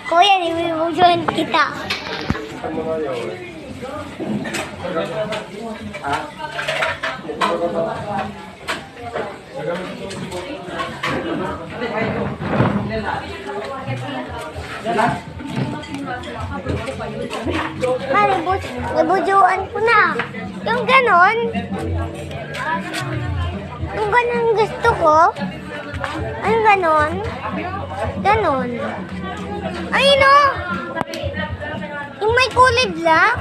Kuya, nibibudyohan kita. Nibudyohan ko na. Yung ganon. Yung ganon gusto ko. Ano ganon? Ganon. Ay, no! Yung may kulay black.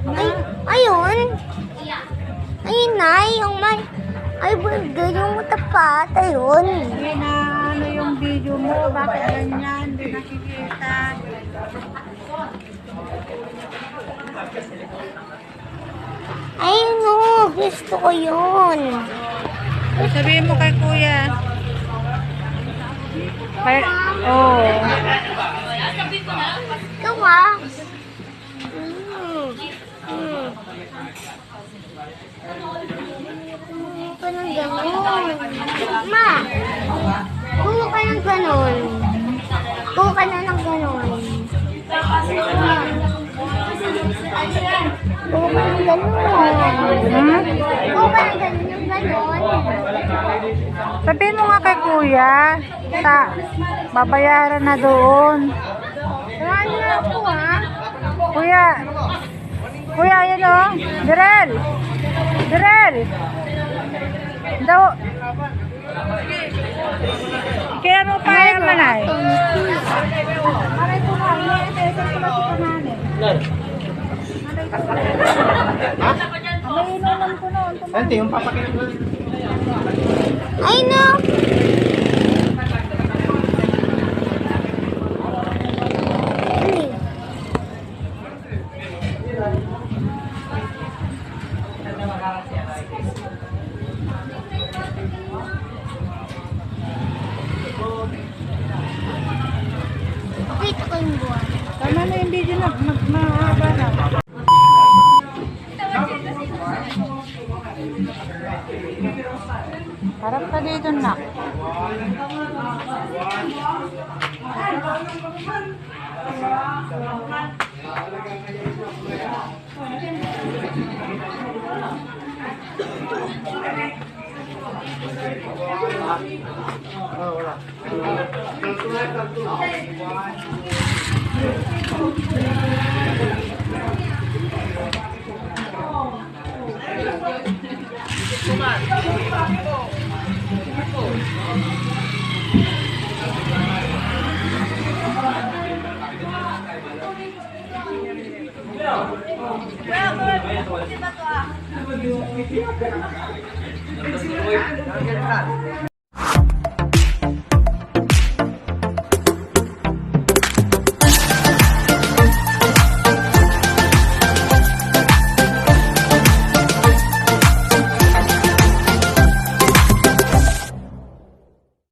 Ay, ayun. Ayun na, yung may... Ay, burger, yung tapat. Ayun. Hindi na ano yung video mo. Bakit ganyan? Hindi nakikita. Ayun, no. Gusto ko yun. Sabihin mo kay kuya. Oh. Ikaw ah. Ka ng ganon. Ma, kuha ka ng ganon. Kuha ka na ng ganon. Kuha ka ng ganon. Kuha ka ng ganon. Sabihin mo nga kay kuya. Babayaran na doon. Ano na ako ha? Kuya. Kuya, yan o. Direl. Direl. Daw. Kaya mo pa yan manay. Aray ko nga. Aray ko nga. May inuman ko noon. Ante, yung papakita ko. Ay no. Pakita ko yung buwan. Tama na yung video na. Mahaba na. Harap ka dito na.